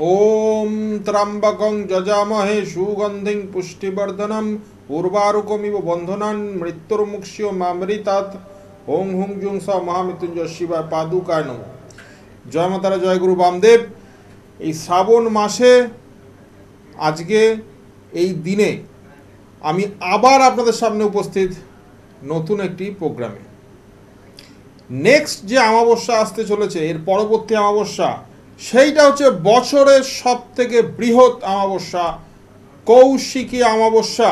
ওম ত্র্যম্বকং যজামহে সুগন্ধিং পুষ্টিবর্ধনম উর্বারুকমিব বন্ধনান মৃত্যুর্মুক্ষীয় মামৃতাৎ। ওং হুং জুং স মহামৃত্যুঞ্জয় শিবায় পাদুকায় নমঃ। জয় মাতারা, জয় গুরু বামদেব। এই শ্রাবণ মাসে আজকে এই দিনে আমি আবার আপনাদের সামনে উপস্থিত নতুন একটি প্রোগ্রামে। নেক্সট যে অমাবস্যা আসতে চলেছে, এর পরবর্তী অমাবস্যা, সেইটা হচ্ছে বছরের সব থেকে বৃহৎ অমাবস্যা, কৌশিকী অমাবস্যা।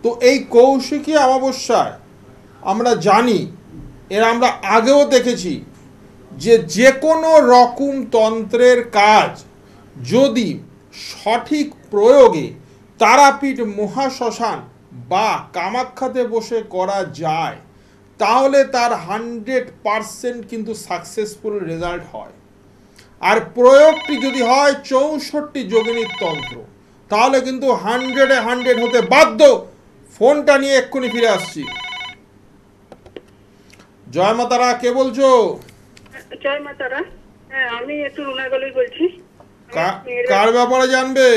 তো এই কৌশিকী অমাবস্যায় আমরা জানি, এর আমরা আগেও দেখেছি, যে কোনো রকম তন্ত্রের কাজ যদি সঠিক প্রয়োগে তারাপীঠ মহাশ্মশান বা কামাখ্যাতে বসে করা যায়, তাহলে তার 100% কিন্তু সাকসেসফুল রেজাল্ট হয়। আর প্রয়োগটি যদি হয় 64 যোগিনীর তন্ত্র, তাহলে কিন্তু 100-এ 100 হতে বাধ্য। ফোনটা নিয়ে এক্ষুনি ফিরে আসছি। জয় মাতারা, কে বলছো? জয় মাতারা। হ্যাঁ, আমি একটু রুনাগলি বলছি। কার ব্যাপারে জানবে?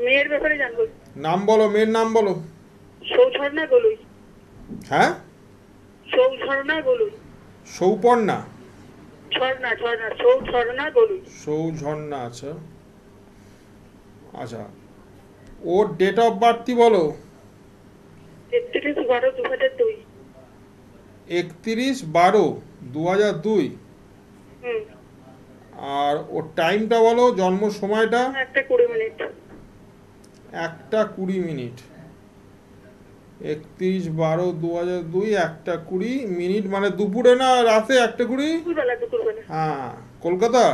মেয়ের ব্যাপারে জানবো। নাম বলো, মেয়ের নাম বলো। সৌঝর্ণা গলুই। হ্যাঁ, সৌঝর্ণা গলুই। সৌপর্ণা? সৌঝর্ণা গলুই। সৌঝর্ণা, আচ্ছা আচ্ছা। ওর ডেট অফ বার্থই বলো। 31/12/2002। 31/12/2002। আর ওর টাইমটা বলো, জন্ম সময়টা। 1:20। 1:20। 31/12/2002, 1:20, মানে দুপুরে না রাতে? 1:20। দুপুরবেলা। হ্যাঁ, কলকাতা?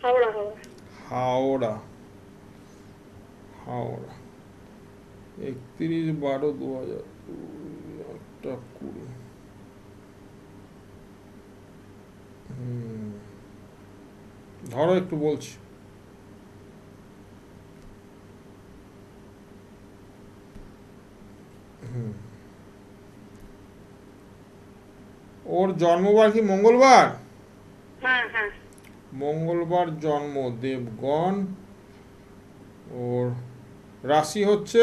হাওড়া। হাওড়া। 31/12/2002, 1:20। ধরো, একটু বলছি। ওর জন্মবার কি মঙ্গলবার? হ্যাঁ। মঙ্গলবার জন্ম, দেবগণ। ওর রাশি হচ্ছে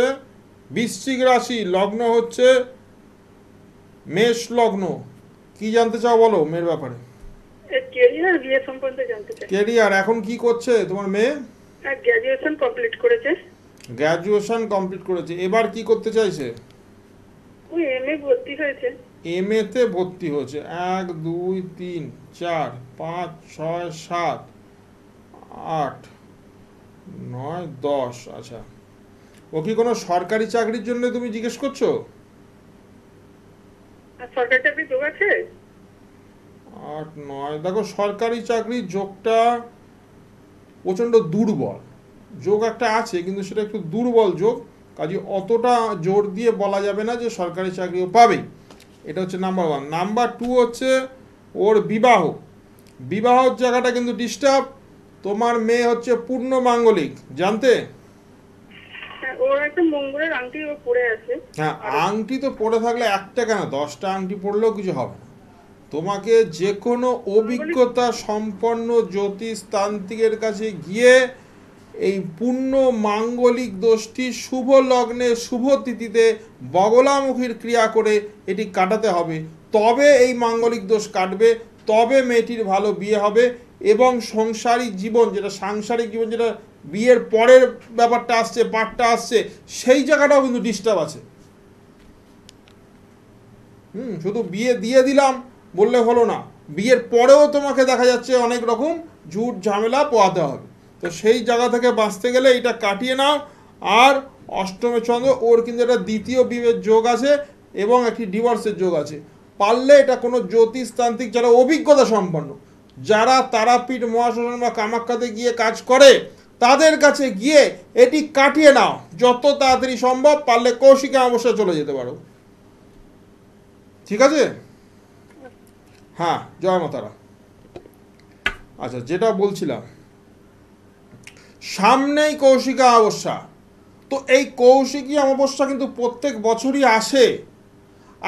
বৃশ্চিক রাশি, লগ্ন হচ্ছে মেষ লগ্ন। কি জানতে চাও বলো মেয়ের ব্যাপারে? ক্যারিয়ার, বিয়ে সম্পর্কে জানতে চাই। ক্যারিয়ার, এখন কি করছে তোমার মেয়ে? গ্র্যাজুয়েশন কমপ্লিট করেছে। গ্র্যাজুয়েশন কমপ্লিট করেছে, এবার কি করতে চাইছে? ওই এমএ ভর্তি হয়েছে। এমএ তে ভর্তি হয়েছে। 1 2 3 4 5 6 7 8 9 10। আচ্ছা, ও কি কোনো সরকারি চাকরির জন্য তুমি জিজ্ঞেস করছো? সরকারি চাকরি যোগ আছে? 8 9, দেখো সরকারি চাকরির যোগটা প্রচণ্ড দুর্বল। যোগ একটা আছে, কিন্তু সেটা একটু দুর্বল যোগ, কাজে অতটা জোর দিয়ে বলা যাবে না যে সরকারি চাকরিও পাবে। এটা হচ্ছে নাম্বার 1। নাম্বার 2 হচ্ছে ওর বিবাহর জায়গাটা কিন্তু ডিস্টার্ব। তোমার মেয়ে হচ্ছে পূর্ণ মাঙ্গলিক, জানতে? ওর একটা মঙ্গলের আংটি ও পরে আছে। হ্যাঁ, আংটি তো পরে থাকলে একটা কেন, 10টা আংটি পরলেও কিছু হবে না। তোমাকে যে কোনো অভিজ্ঞতা সম্পন্ন জ্যোতিষতান্ত্রিকের কাছে গিয়ে এই পূর্ণ মাঙ্গলিক দোষটি শুভ লগ্নে শুভ তিথিতে বগলামুখীর ক্রিয়া করে এটি কাটাতে হবে। তবে এই মাঙ্গলিক দোষ কাটবে, তবে মেয়েটির ভালো বিয়ে হবে। এবং সাংসারিক জীবন, যেটা বিয়ের পরের ব্যাপারটা আসছে, পার্টটা আসছে, সেই জায়গাটাও কিন্তু ডিস্টার্ব আছে। শুধু বিয়ে দিয়ে দিলাম বললে হলো না, বিয়ের পরেও তোমাকে দেখা যাচ্ছে অনেক রকম ঝুট ঝামেলা পোয়াতে হবে। তো সেই জায়গা থেকে বাঁচতে গেলে এটা কাটিয়ে নাও। আর অষ্টমে চন্দ্র, ওর কিন্তু একটা দ্বিতীয় বিয়ের যোগ আছে এবং একটি ডিভোর্সের যোগ আছে। পারলে এটা কোনো জ্যোতিষতান্ত্রিক যারা অভিজ্ঞতা সম্পন্ন, যারা তারাপীঠ মহাশ্মশান বা কামাখ্যাতে গিয়ে কাজ করে, তাদের কাছে গিয়ে এটি কাটিয়ে নাও যত তাড়াতাড়ি সম্ভব। পারলে কৌশিকী অমাবস্যায় চলে যেতে পারো। ঠিক আছে? হ্যাঁ, জয় মাতারা। আচ্ছা, যেটা বলছিলাম, সামনেই কৌশিকী অমাবস্যা। তো এই কৌশিকী অমাবস্যা কিন্তু প্রত্যেক বছরই আসে।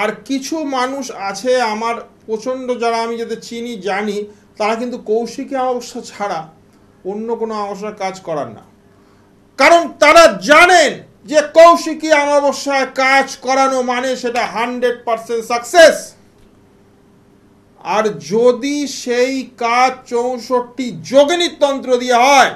আর কিছু মানুষ আছে আমার প্রচণ্ড, যারা আমি যাদের চিনি জানি, তারা কিন্তু কৌশিকী অমাবস্যা ছাড়া অন্য কোনো অমাবস্যার কাজ করার না। কারণ তারা জানেন যে কৌশিকী অমাবস্যায় কাজ করানো মানে সেটা 100% সাকসেস। আর যদি সেই কাজ 64 যোগিনীর তন্ত্র দিয়ে হয়,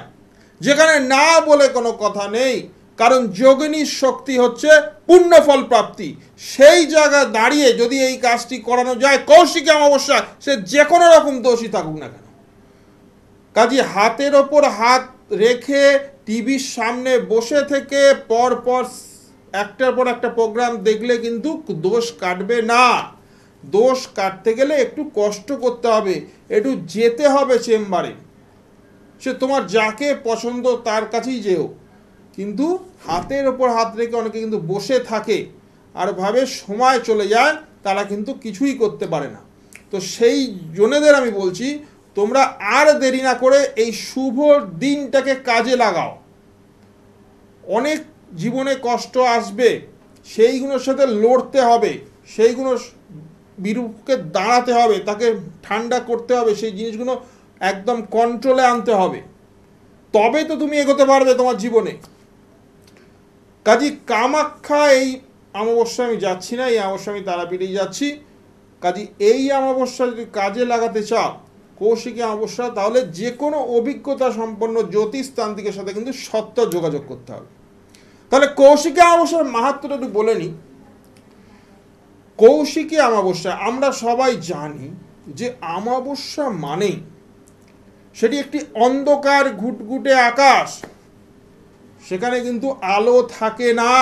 যেখানে না বলে কোনো কথা নেই, কারণ যোগিনীর শক্তি হচ্ছে পুণ্যফল প্রাপ্তি, সেই জায়গায় দাঁড়িয়ে যদি এই কাজটি করানো যায় কৌশিকী অমাবস্যা, সে যে কোনো রকম দোষী থাকুক না কেন, কাজে হাতের ওপর হাত রেখে টিভির সামনে বসে থেকে পর পর একটার পর একটা প্রোগ্রাম দেখলে কিন্তু দোষ কাটবে না। দোষ কাটতে গেলে একটু কষ্ট করতে হবে, একটু যেতে হবে চেম্বারে, সে তোমার যাকে পছন্দ তার কাছেই যেও। কিন্তু হাতের ওপর হাত রেখে অনেকে কিন্তু বসে থাকে আর ভাবে সময় চলে যায়, তারা কিন্তু কিছুই করতে পারে না। তো সেই জনেদের আমি বলছি, তোমরা আর দেরি না করে এই শুভ দিনটাকে কাজে লাগাও। অনেক জীবনে কষ্ট আসবে, সেইগুলোর সাথে লড়তে হবে, সেইগুলোর বিরুদ্ধে দাঁড়াতে হবে, তাকে ঠান্ডা করতে হবে, সেই জিনিসগুলো একদম কন্ট্রোলে আনতে হবে, তবে তো তুমি এগোতে পারবে তোমার জীবনে। কাজী কামাখ্যা এই অমাবস্যা আমি যাচ্ছি না, এই অমাবস্যা আমি তারাপীঠেই যাচ্ছি। কাজী এই অমাবস্যা যদি কাজে লাগাতে চাও কৌশিকী অমাবস্যা, তাহলে যে কোনো অভিজ্ঞতা সম্পন্ন জ্যোতিষতান্ত্রিকের সাথে কিন্তু সত্ত্বর যোগাযোগ করতে হবে। তাহলে কৌশিকী অমাবস্যার মাহাত্ম্যটা একটু বলে নিই। কৌশিকী অমাবস্যা আমরা সবাই জানি যে অমাবস্যা মানেই সেটি একটি অন্ধকার ঘুটঘুটে আকাশ, সেখানে কিন্তু আলো থাকে না।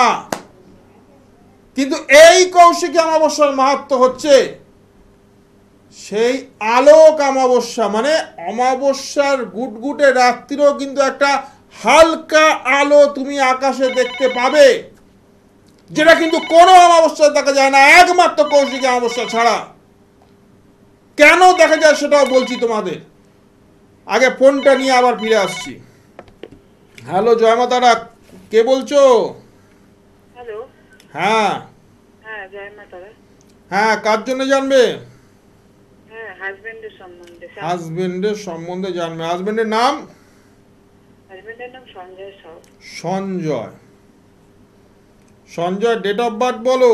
কিন্তু এই কৌশিকী অমাবস্যার মাহাত্ম্য হচ্ছে সেই আলোক অমাবস্যা, মানে অমাবস্যার গুটগুটে রাত্রিও কিন্তু একটা হালকা আলো তুমি আকাশে দেখতে পাবে, যেটা কিন্তু কোনো অমাবস্যা দেখা যায় না, একমাত্র কৌশিকী অমাবস্যা ছাড়া। কেন দেখা যায় সেটাও বলছি তোমাদের। আগে ফোনটা নিয়ে আবার ফিরে আসছি। হ্যালো, জয় মা তারা, কে বলছো? হ্যালো। হ্যাঁ হ্যাঁ, জয় মা তারা। হ্যাঁ, কার জন্য জানবে? হ্যাঁ, হাজবেন্ডের সম্বন্ধে। হাজবেন্ডের সম্বন্ধে জানবে। হাজবেন্ডের নাম? হাজবেন্ডের নাম Sanjay Sau. Sanjay. Sanjay, date of birth বলো।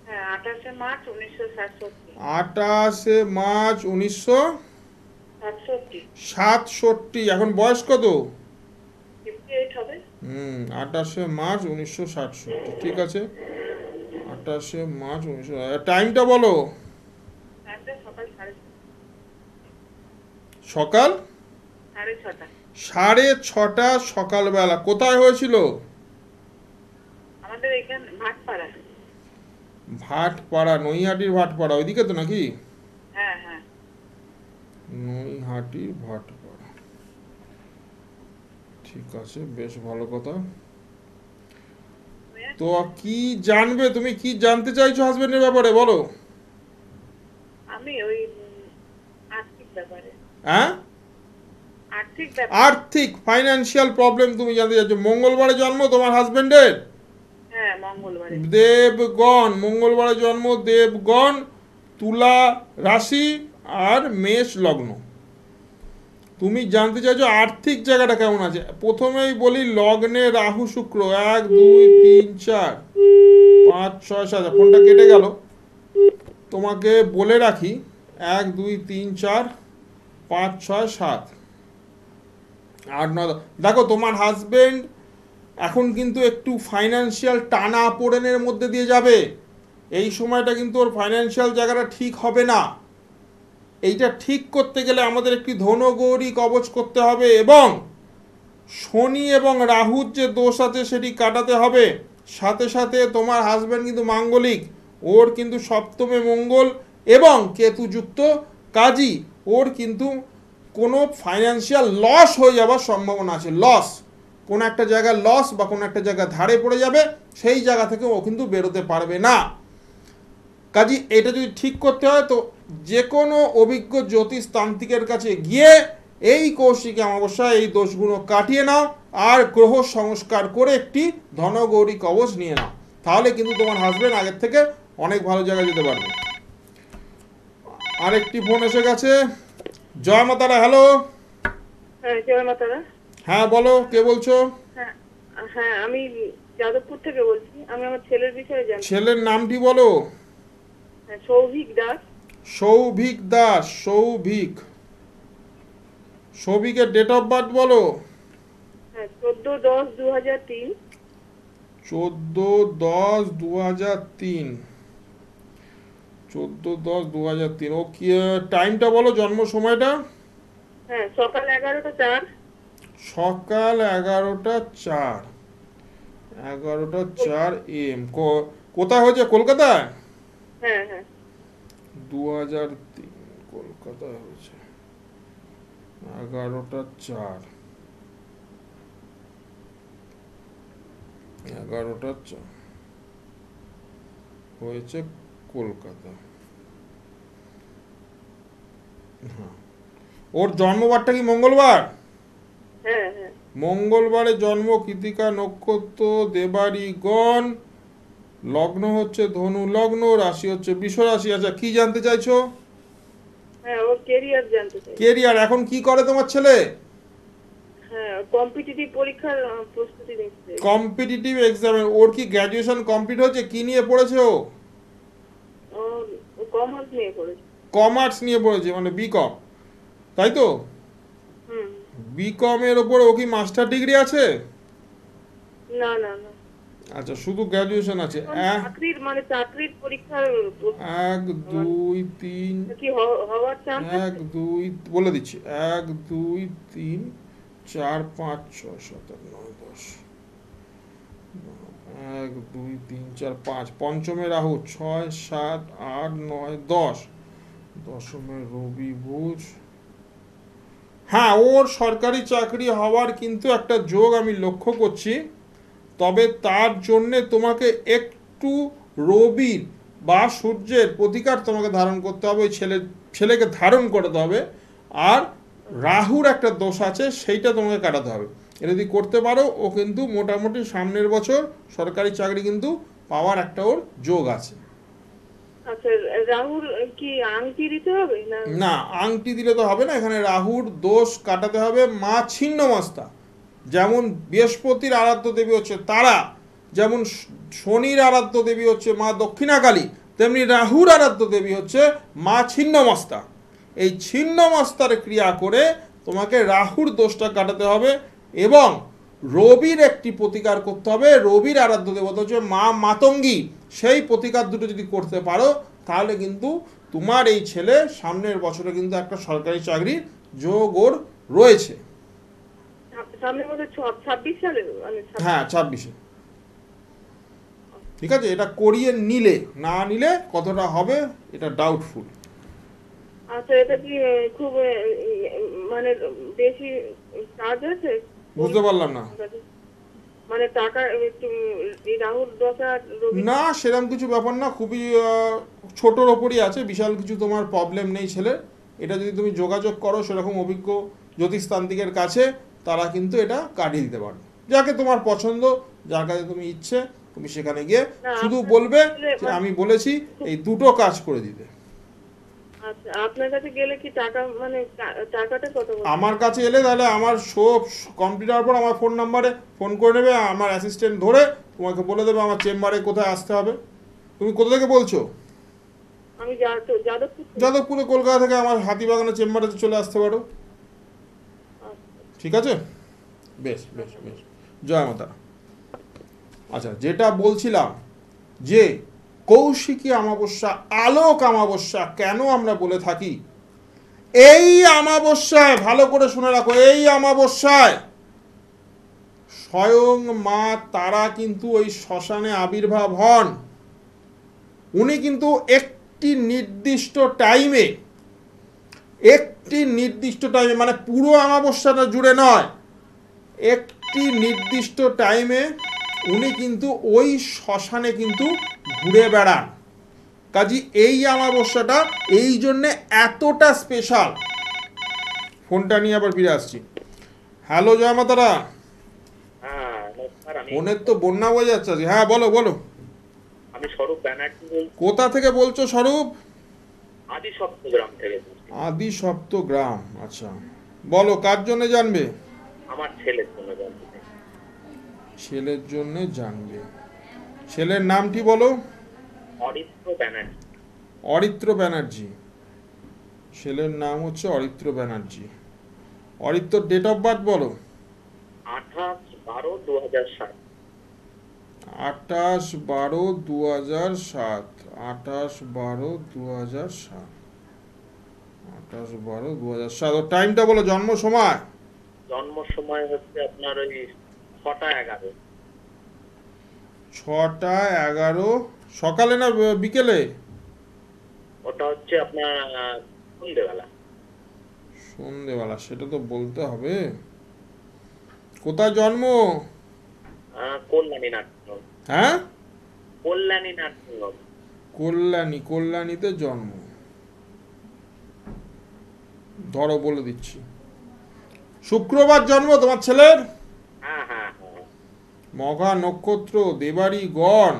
হ্যাঁ, 28 মার্চ 1967। 28 মার্চ 67। 1967। এখন বয়স কত? 58 হবে। 28 মার্চ 1967, ঠিক আছে। 28 মার্চ 1900। টাইমটা বলো। টাইমটা সকাল 6:30। সকাল 6:30। 6:30 সকালবেলা। কোথায় হয়েছিল? আমাদের এখানে ভাটপাড়া। ভাটপাড়া, নৈহাটির ভাটপাড়া ওইদিকে তো নাকি? হ্যাঁ হ্যাঁ, নৈহাটির ভাটপাড়া, ঠিক আছে, বেশ ভালো কথা। তো কি জানবে তুমি, কি জানতে চাইছো হাজবেন্ডের ব্যাপারে বলো। আমি ওই আর্থিক ব্যাপারে। হ্যাঁ, আর্থিক ব্যাপার। আর্থিক ফাইন্যান্সিয়াল প্রবলেম তুমি জানতে চাইছো। মঙ্গলবারে জন্ম তোমার হাজবেন্ডের? হ্যাঁ, মঙ্গলবারে। দেবগণ, মঙ্গলবারে জন্ম, দেবগণ, তুলা রাশি আর মেষ লগ্ন। তুমি জানতে চাইছো আর্থিক জায়গাটা কেমন আছে। প্রথমেই বলি লগ্নে রাহু শুক্র 1 2 3 4 5 6 7। ফোনটা কেটে গেল, তোমাকে বলে রাখি 1 2 3 4 5 6 7 8 9। দেখো তোমার হাজবেন্ড এখন কিন্তু একটু ফাইন্যান্সিয়াল টানা পোড়েনের মধ্যে দিয়ে যাবে। এই সময়টা কিন্তু ওর ফাইন্যান্সিয়াল জায়গাটা ঠিক হবে না। এইটা ঠিক করতে গেলে আমাদের একটি ধনগৌরী কবচ করতে হবে, এবং শনি এবং রাহুর যে দোষ আছে সেটি কাটাতে হবে। সাথে সাথে তোমার হাজব্যান্ড কিন্তু মাঙ্গলিক, ওর কিন্তু সপ্তমে মঙ্গল এবং কেতুযুক্ত, কাজী ওর কিন্তু কোনো ফাইন্যান্সিয়াল লস হয়ে যাওয়ার সম্ভাবনা আছে। লস, কোনো একটা জায়গায় লস বা কোনো একটা জায়গায় ধারে পড়ে যাবে, সেই জায়গা থেকে ও কিন্তু বেরোতে পারবে না। কাজী এটা যদি ঠিক করতে হয় তো যে কোনো অভিজ্ঞ জ্যোতিষ তান্ত্রিকের কাছে গিয়ে এই কৌশিকী অমাবস্যা এই দোষগুলো কাটিয়ে নাও, আর গ্রহ সংস্কার করে একটি ধনগৌরী কবচ নিয়ে নাও, তাহলে কিন্তু তোমার হাজবেন্ড আগের থেকে অনেক ভালো জায়গায় যেতে পারবে। আরেকটি ফোন এসে গেছে। জয় মাতারা, হ্যালো। হ্যাঁ, জয় মা তারা। হ্যাঁ বলো, কে বলছো? হ্যাঁ, হ্যাঁ, আমি যাদবপুর থেকে বলছি। আমি আমার ছেলের বিষয়ে জানতে। ছেলের নামটি বলো। হ্যাঁ, সৌভিক দাস। সৌভিক দাস। সৌভিক। সৌভিকের ডেট অফ বার্থ বলো। হ্যাঁ, 14/10/2003। 14/10/2003। 14/10/2003। ও কি টাইমটা বলো, জন্ম সময়টা? হ্যাঁ, সকাল 11টা 4। সকাল 11টা 4। 11টা 4 AM। কোথায় হয়েছে? কলকাতায়? হ্যাঁ, হ্যাঁ। 2003 কলকাতায় হয়েছে। 11টা 4। 11টা 4 হয়েছে কলকাতা। হ্যাঁ। ওর জন্মবারটা কি মঙ্গলবার? হ্যাঁ, হ্যাঁ। মঙ্গলবারে জন্ম, কৃতিকা নক্ষত্র, দেবাড়িগণ, লগ্ন হচ্ছে ধনু লগ্ন, রাশি হচ্ছে বৃষ রাশি। আচ্ছা, কি জানতে চাইছো? হ্যাঁ, ওর কেরিয়ার জানতে চাই। কেরিয়ার এখন কি করে তোমার ছেলে? হ্যাঁ, কম্পিটিটিভ পরীক্ষার প্রস্তুতি নিচ্ছে। কম্পিটিটিভ এক্সামে। ওর কি গ্র্যাজুয়েশন কমপ্লিট হয়েছে? কি নিয়ে পড়েছে ও? ও কমার্স নিয়ে পড়েছে। কমার্স নিয়ে পড়েছে, মানে বিকম, তাই তো? হুম। বিকম এর ওপর ও কি মাস্টার ডিগ্রি আছে? না, না, না। আচ্ছা, শুধু গ্র্যাজুয়েশন আছে। চাকরির পরীক্ষার 1 2 3। কি হওয়ার চান্স আছে? 1 2 বলে দিচ্ছি। 1 2 3 4 5 6 7 8 9 10। 1 2 3 4 5। পঞ্চমে রাহু। 6 7 8 9 10। দশমে রবি বুধ। হ্যাঁ, ওর সরকারি চাকরি হওয়ার কিন্তু একটা যোগ আমি লক্ষ্য করছি। তবে তার জন্যে তোমাকে একটু রবির বা সূর্যের প্রতিকার তোমাকে ধারণ করতে হবে। ওই ছেলেকে ধারণ করতে হবে। আর রাহুর একটা দোষ আছে, সেইটা তোমাকে কাটাতে হবে। এটা যদি করতে পারো, ও কিন্তু মোটামুটি সামনের বছর সরকারি চাকরি কিন্তু পাওয়ার একটা ওর যোগ আছে। আচ্ছা, রাহুর কি আংটি দিতে হবে না? না, আংটি দিলে তো হবে না। এখানে রাহুর দোষ কাটাতে হবে মা ছিন্নমস্তা। যেমন বৃহস্পতির আরাধ্য দেবী হচ্ছে তারা, যেমন শনির আরাধ্য দেবী হচ্ছে মা দক্ষিণাকালী, তেমনি রাহুর আরাধ্য দেবী হচ্ছে মা ছিন্নমস্তা। এই ছিন্নমস্তার ক্রিয়া করে তোমাকে রাহুর দোষটা কাটাতে হবে। এবং রবির একটি প্রতিকার করতে হবে। রবির আরাধ্য দেবতা হচ্ছে মা মাতঙ্গী। সেই প্রতিকার দুটো যদি করতে পারো, তাহলে কিন্তু তোমার এই ছেলে সামনের বছরে কিন্তু একটা সরকারি চাকরির যোগ ওর রয়েছে। সামনের মধ্যে 26 সালে, মানে হ্যাঁ, 26-এ। ঠিক আছে, এটা করিয়ে নিলে, না নিলে কতটা হবে এটা ডাউটফুল। আচ্ছা, এটা কি খুব মানে বেশি চার্জ আছে? বুঝতে পারলাম না। মানে টাকা একটু এই রাহুল দশা রবি। না, সেরকম কিছু ব্যাপার না। খুবই ছোটোর ওপরই আছে, বিশাল কিছু তোমার প্রবলেম নেই ছেলের। এটা যদি তুমি যোগাযোগ করো সেরকম অভিজ্ঞ জ্যোতিষতান্ত্রিকের কাছে, তারা কিন্তু এটা কাটিয়ে দিতে পারবে। যাকে তোমার পছন্দ, যার কাছে তুমি ইচ্ছে, তুমি সেখানে গিয়ে শুধু বলবে যে আমি বলেছি এই দুটো কাজ করে দিতে। আচ্ছা, আপনার কাছে গেলে কি টাকা, মানে টাকাটা কত? আমার কাছে এলে তাহলে আমার সব কম্পিউটার পর আমার ফোন নাম্বারে ফোন করে নেবে। আমার অ্যাসিস্ট্যান্ট ধরে তোমাকে বলে দেবে আমার চেম্বারে কোথায় আসতে হবে। তুমি কোথা থেকে বলছো? আমি যাদবপুর। যাদবপুরে কলকাতা থেকে আমার হাতিবাগানের চেম্বারে চলে আসতে পারো। ঠিক আছে, বেশ বেশ বেশ। জয় মাতা। আচ্ছা, যেটা বলছিলাম যে কৌশিকী অমাবস্যা, আলোক অমাবস্যা কেন আমরা বলে থাকি? এই অমাবস্যায়, ভালো করে শুনে রাখো, এই অমাবস্যায় স্বয়ং মা তারা কিন্তু ওই শ্মশানে আবির্ভাব হন। উনি কিন্তু একটি নির্দিষ্ট টাইমে, মানে পুরো অমাবস্যাটা জুড়ে নয়, একটি নির্দিষ্ট টাইমে উনি কিন্তু ওই শ্মশানে কিন্তু ঘুরে বেড়ান। কাজী এই অমাবস্যাটা এই জন্যে এতটা স্পেশাল। ফোনটা নিয়ে আবার ফিরে আসছি। হ্যালো, জয় মাতারা। হ্যাঁ, নমস্কার। ফোনের তো বন্যা বয়ে যাচ্ছে। হ্যাঁ, বলো বলো। আমি স্বরূপ ব্যানার্জি বলছি। কোথা থেকে বলছো স্বরূপ? আদি সপ্তগ্রাম থেকে বলছি। আদি সপ্তগ্রাম। আচ্ছা, বলো কার জন্য জানবে? আমার ছেলের জন্য জানতে চাই। ছেলের জন্য জানবে। ছেলের নামটি বলো। অরিত্র ব্যানার্জি। অরিত্র ব্যানার্জি। ছেলের নাম হচ্ছে অরিত্র ব্যানার্জি। অরিত্রর ডেট অফ বার্থ বলো। 28/12/2007। 28/12/2007। 28/12/2007। 28/12/2007। ওর টাইমটা বলো, জন্ম সময়। জন্ম সময় হচ্ছে আপনার ওই 6টা 11। 6টা 11 সকালে না বিকেলে? ওটা হচ্ছে আপনার সন্ধ্যেবেলা। সন্ধেবেলা, সেটা তো বলতে হবে। কোথায় জন্ম? কল্যাণী নাট্যম। হ্যাঁ, কল্যাণী নাট্যম। কল্যাণীতে জন্ম। ধরো বলে দিচ্ছি, শুক্রবার জন্ম তোমার ছেলের। হ্যাঁ হ্যাঁ হ্যাঁ। মঘা নক্ষত্র, দেবারি গণ,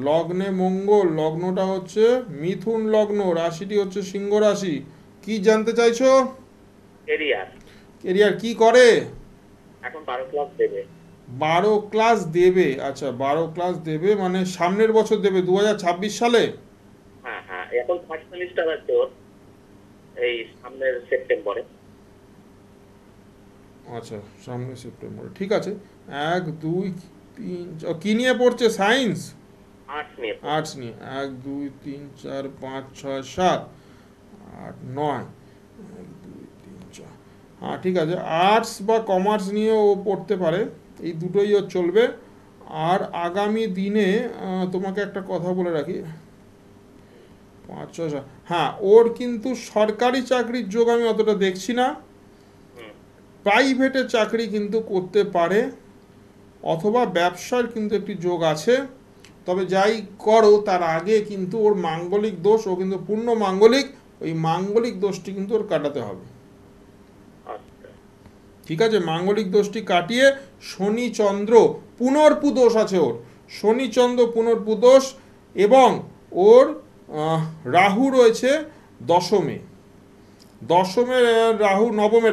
লগ্নে মঙ্গল, লগ্নটা হচ্ছে মিথুন লগ্ন, রাশিটি হচ্ছে সিংহ রাশি। কি জানতে চাইছো? কেরিয়ার। কেরিয়ার কি করে? এখন 12 ক্লাস দেবে। 12 ক্লাস দেবে। আচ্ছা, 12 ক্লাস দেবে মানে সামনের বছর দেবে, 2026 সালে। হ্যাঁ হ্যাঁ, এখন ফার্স্ট সেমিস্টার আছে ওর, এই সামনের সেপ্টেম্বরে। আচ্ছা, সামনের সেপ্টেম্বরে, ঠিক আছে। 1 2 3 কি নিয়ে পড়ছে? সায়েন্স, আর্টস নিয়ে। আর্টস নিয়ে। 1 2 3 4 5 6 7 8 9 1 2 3 4। হ্যাঁ ঠিক আছে, আর্টস বা কমার্স নিয়ে ও পড়তে পারে, এই দুটোই ওর চলবে। আর আগামী দিনে তোমাকে একটা কথা বলে রাখি, 5 6 7, হ্যাঁ ওর কিন্তু সরকারি চাকরির যোগ আমি অতটা দেখছি না। প্রাইভেটে চাকরি কিন্তু করতে পারে, অথবা ব্যবসার কিন্তু একটি যোগ আছে। তবে যাই করো তার আগে কিন্তু ওর মাঙ্গলিক দোষ, ও কিন্তু পূর্ণ মাঙ্গলিক, ওই মাঙ্গলিক দোষটি কিন্তু ওর কাটাতে হবে। ঠিক আছে, মাঙ্গলিক দোষটি কাটিয়ে শনি চন্দ্র পুনর্পু দোষ আছে ওর, শনি চন্দ্র পুনর্পু দোষ, এবং ওর রাহু রয়েছে দশমে, রাহু নবমে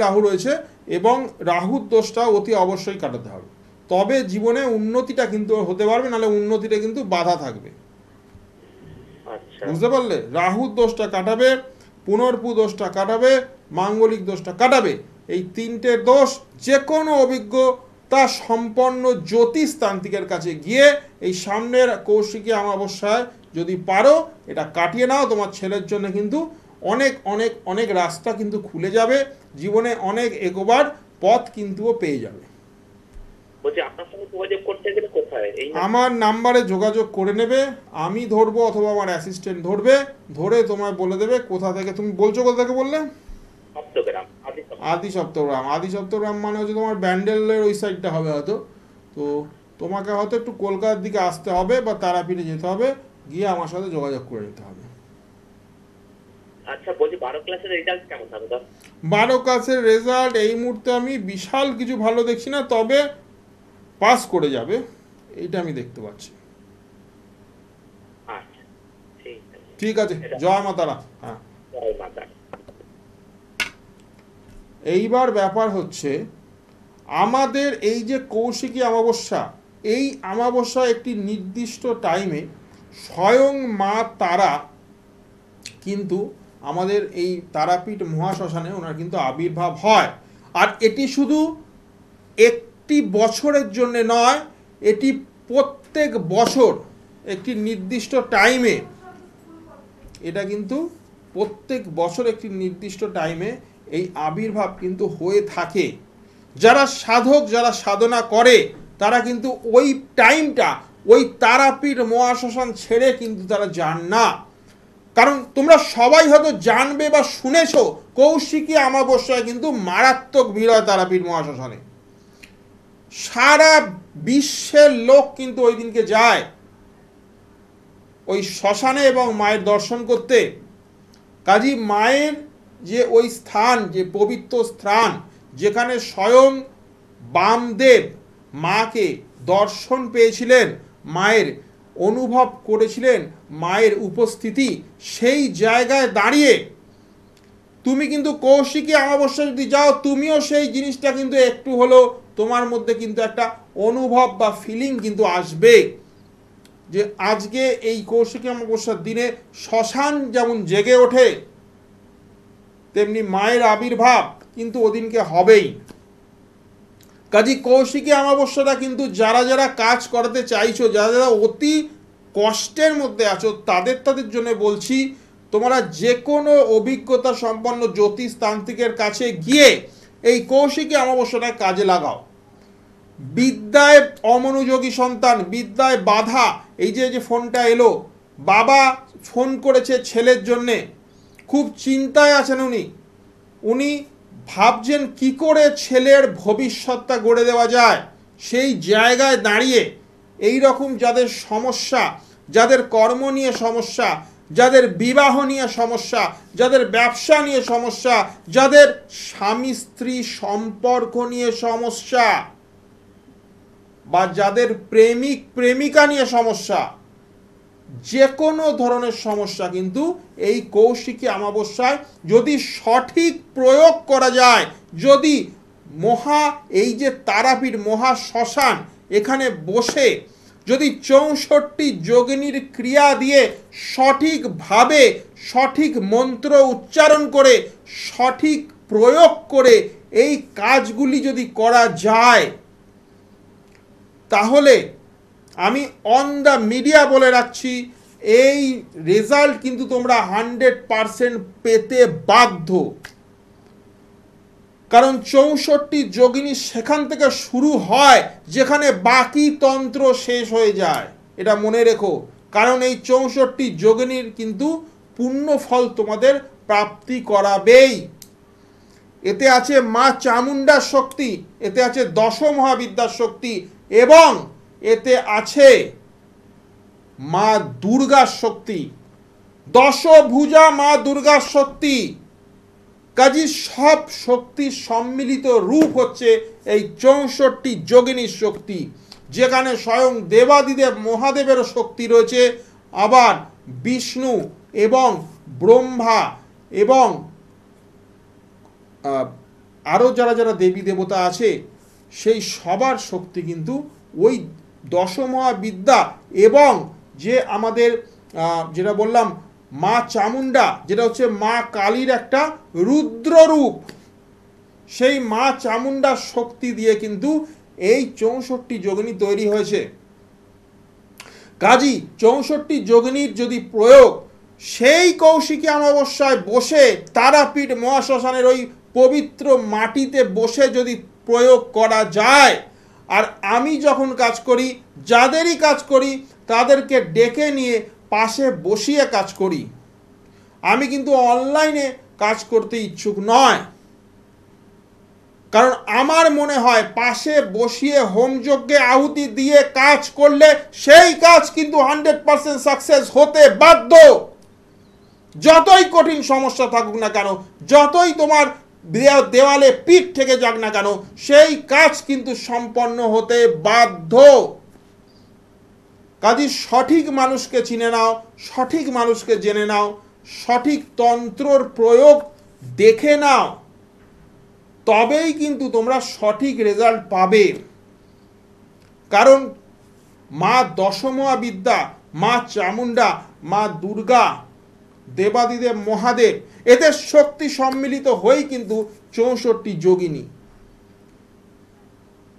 রাহু রয়েছে, এবং রাহুর দোষটা অতি অবশ্যই কাটাতে হবে। তবে জীবনে উন্নতিটা কিন্তু হতে পারবে, নাহলে উন্নতিটা কিন্তু বাধা থাকবে। বুঝতে পারলে? রাহুর দোষটা কাটাবে, পুনর্পু দোষটা কাটাবে, মাঙ্গলিক দোষটা কাটাবে। এই তিনটে দোষ যে কোনো অভিজ্ঞতা সম্পন্ন জ্যোতিষ তান্ত্রিকের কাছে গিয়ে এই সামনের কৌশিকী অমাবস্যায় যদি পারো এটা কাটিয়ে নাও, তোমার ছেলের জন্য কিন্তু অনেক অনেক অনেক রাস্তা কিন্তু খুলে যাবে, জীবনে অনেক এগোবার পথ কিন্তু ও পেয়ে যাবে। বলছি আপনার সঙ্গে যোগাযোগ করতে গেলে কোথায়? এই আমার নাম্বারে যোগাযোগ করে নেবে, আমি ধরবো অথবা আমার অ্যাসিস্ট্যান্ট ধরবে, ধরে তোমায় বলে দেবে কোথা থেকে। তুমি বলছো কোথা থেকে বললে? সপ্তগ্রাম। আদি সপ্তগ্রাম। আদি সপ্তগ্রাম মানে হচ্ছে তোমার ব্যান্ডেলের ওই সাইডটা হবে হয়তো। তো তোমাকে হয়তো একটু কলকাতার দিকে আসতে হবে বা তারাপীঠে যেতে হবে, গিয়ে আমার সাথে যোগাযোগ করে নিতে হবে। আচ্ছা বলছি 12 ক্লাসের রেজাল্ট কেমন হবে? 12 ক্লাসের রেজাল্ট এই মুহূর্তে আমি বিশাল কিছু ভালো দেখছি না, তবে পাস করে যাবে এইটা আমি দেখতে পাচ্ছি। আচ্ছা ঠিক আছে, জয় মা তারা। হ্যাঁ, জয় মাতা। এইবার ব্যাপার হচ্ছে আমাদের এই যে কৌশিকী অমাবস্যা, এই অমাবস্যা একটি নির্দিষ্ট টাইমে স্বয়ং মা তারা কিন্তু আমাদের এই তারাপীঠ মহাশ্মশানে ওনার কিন্তু আবির্ভাব হয়। আর এটি শুধু একটি বছরের জন্য নয়, এটি প্রত্যেক বছর একটি নির্দিষ্ট টাইমে, এটা কিন্তু প্রত্যেক বছর একটি নির্দিষ্ট টাইমে এই আবির্ভাব কিন্তু হয়ে থাকে। যারা সাধক, যারা সাধনা করে, তারা কিন্তু ওই টাইমটা, ওই তারাপীঠ মহাশ্মশান ছেড়ে কিন্তু তারা যান না। কারণ তোমরা সবাই হয়তো জানবে বা শুনেছো, কৌশিকী অমাবস্যায় কিন্তু মারাত্মক ভিড় হয় তারাপীঠ মহাশ্মশানে। সারা বিশ্বের লোক কিন্তু ওই দিনকে যায় ওই শ্মশানে এবং মায়ের দর্শন করতে। কাজী মায়ের যে ওই স্থান, যে পবিত্র স্থান, যেখানে স্বয়ং বামদেব মাকে দর্শন পেয়েছিলেন, মায়ের অনুভব করেছিলেন মায়ের উপস্থিতি, সেই জায়গায় দাঁড়িয়ে তুমি কিন্তু কৌশিকী অমাবস্যা যদি যাও, তুমিও সেই জিনিসটা কিন্তু একটু হলেও তোমার মধ্যে কিন্তু একটা অনুভব বা ফিলিং কিন্তু আসবে যে আজকে এই কৌশিকী অমাবস্যার দিনে শ্মশান যেমন জেগে ওঠে, তেমনি মায়ের আবির্ভাব কিন্তু ওদিনকে হবেই। কাজী কৌশিকী অমাবস্যাটা কিন্তু যারা যারা কাজ করাতে চাইছো, যারা যারা অতি কষ্টের মধ্যে আছো, তাদের জন্য বলছি, তোমরা যে কোনো অভিজ্ঞতা সম্পন্ন জ্যোতিষ তান্ত্রিকের কাছে গিয়ে এই কৌশিকী অমাবস্যাটা কাজে লাগাও। বিদ্যায় অমনোযোগী সন্তান, বিদ্যায় বাধা, এই যে ফোনটা এলো, বাবা ফোন করেছে ছেলের জন্যে, খুব চিন্তায় আছেন উনি ভাবছেন কি করে ছেলের ভবিষ্যৎটা গড়ে দেওয়া যায়। সেই জায়গায় দাঁড়িয়ে এই রকম যাদের সমস্যা, যাদের কর্ম নিয়ে সমস্যা, যাদের বিবাহ নিয়ে সমস্যা, যাদের ব্যবসা নিয়ে সমস্যা, যাদের স্বামী স্ত্রী সম্পর্ক নিয়ে সমস্যা, বা যাদের প্রেমিক প্রেমিকা নিয়ে সমস্যা, যে কোনো ধরনের সমস্যা কিন্তু এই কৌশিকী অমাবস্যায় যদি সঠিক প্রয়োগ করা যায়, যদি এই যে তারাপীঠ মহা শ্মশান, এখানে বসে যদি 64 যোগিনীর ক্রিয়া দিয়ে সঠিকভাবে সঠিক মন্ত্র উচ্চারণ করে সঠিক প্রয়োগ করে এই কাজগুলি যদি করা যায়, তাহলে আমি অন দ্য মিডিয়া বলে রাখছি, এই রেজাল্ট কিন্তু তোমরা 100% পেতে বাধ্য। কারণ 64 যোগিনী সেখান থেকে শুরু হয় যেখানে বাকি তন্ত্র শেষ হয়ে যায়, এটা মনে রেখো। কারণ এই 64 যোগিনীর কিন্তু পূর্ণ ফল তোমাদের প্রাপ্তি করাবেই। এতে আছে মা চামুণ্ডার শক্তি, এতে আছে দশ মহাবিদ্যার শক্তি, এবং এতে আছে মা দুর্গার শক্তি, দশভুজা মা দুর্গার শক্তি। কাজী সব শক্তির সম্মিলিত রূপ হচ্ছে এই 64 যোগিনীর শক্তি, যেখানে স্বয়ং দেবাদিদেব মহাদেবেরও শক্তি রয়েছে, আবার বিষ্ণু এবং ব্রহ্মা এবং আরও যারা যারা দেবী দেবতা আছে সেই সবার শক্তি কিন্তু ওই দশমহাবিদ্যা, এবং যে আমাদের যেটা বললাম মা চামুণ্ডা, যেটা হচ্ছে মা কালীর একটা রুদ্ররূপ, সেই মা চামুণ্ডার শক্তি দিয়ে কিন্তু এই 64 যোগিনী তৈরি হয়েছে। কাজী 64 যোগিনীর যদি প্রয়োগ সেই কৌশিকী অমাবস্যায় বসে তারাপীঠ মহাশ্মশানের ওই পবিত্র মাটিতে বসে যদি প্রয়োগ করা যায়, আর আমি যখন কাজ করি, যাদেরই কাজ করি তাদেরকে ডেকে নিয়ে পাশে বসিয়ে কাজ করি। আমি কিন্তু অনলাইনে কাজ করতে ইচ্ছুক নয়, কারণ আমার মনে হয় পাশে বসিয়ে হোমযজ্ঞে আহুতি দিয়ে কাজ করলে সেই কাজ কিন্তু 100% সাকসেস হতে বাধ্য। যতই কঠিন সমস্যা থাকুক না কেন, যতই তোমার দেওয়ালে পিঠ থেকে যাক না কেন, সেই কাজ কিন্তু সম্পন্ন হতে বাধ্য। কাজে সঠিক মানুষকে চিনে নাও, সঠিক মানুষকে জেনে নাও, সঠিক তন্ত্রর প্রয়োগ দেখে নাও, তবেই কিন্তু তোমরা সঠিক রেজাল্ট পাবে। কারণ মা দশমহাবিদ্যা, মা চামুণ্ডা, মা দুর্গা, দেবাদিদেব মহাদেব, এদের শক্তি সম্মিলিত হয়েই কিন্তু 64 যোগিনী।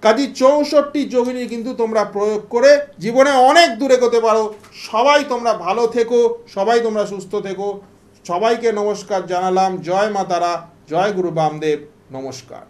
কাজী 64 যোগিনী কিন্তু তোমরা প্রয়োগ করে জীবনে অনেক দূরে এগোতে পারো। সবাই তোমরা ভালো থেকো, সবাই তোমরা সুস্থ থেকো। সবাইকে নমস্কার জানালাম। জয় মা তারা, জয় গুরু বামদেব, নমস্কার।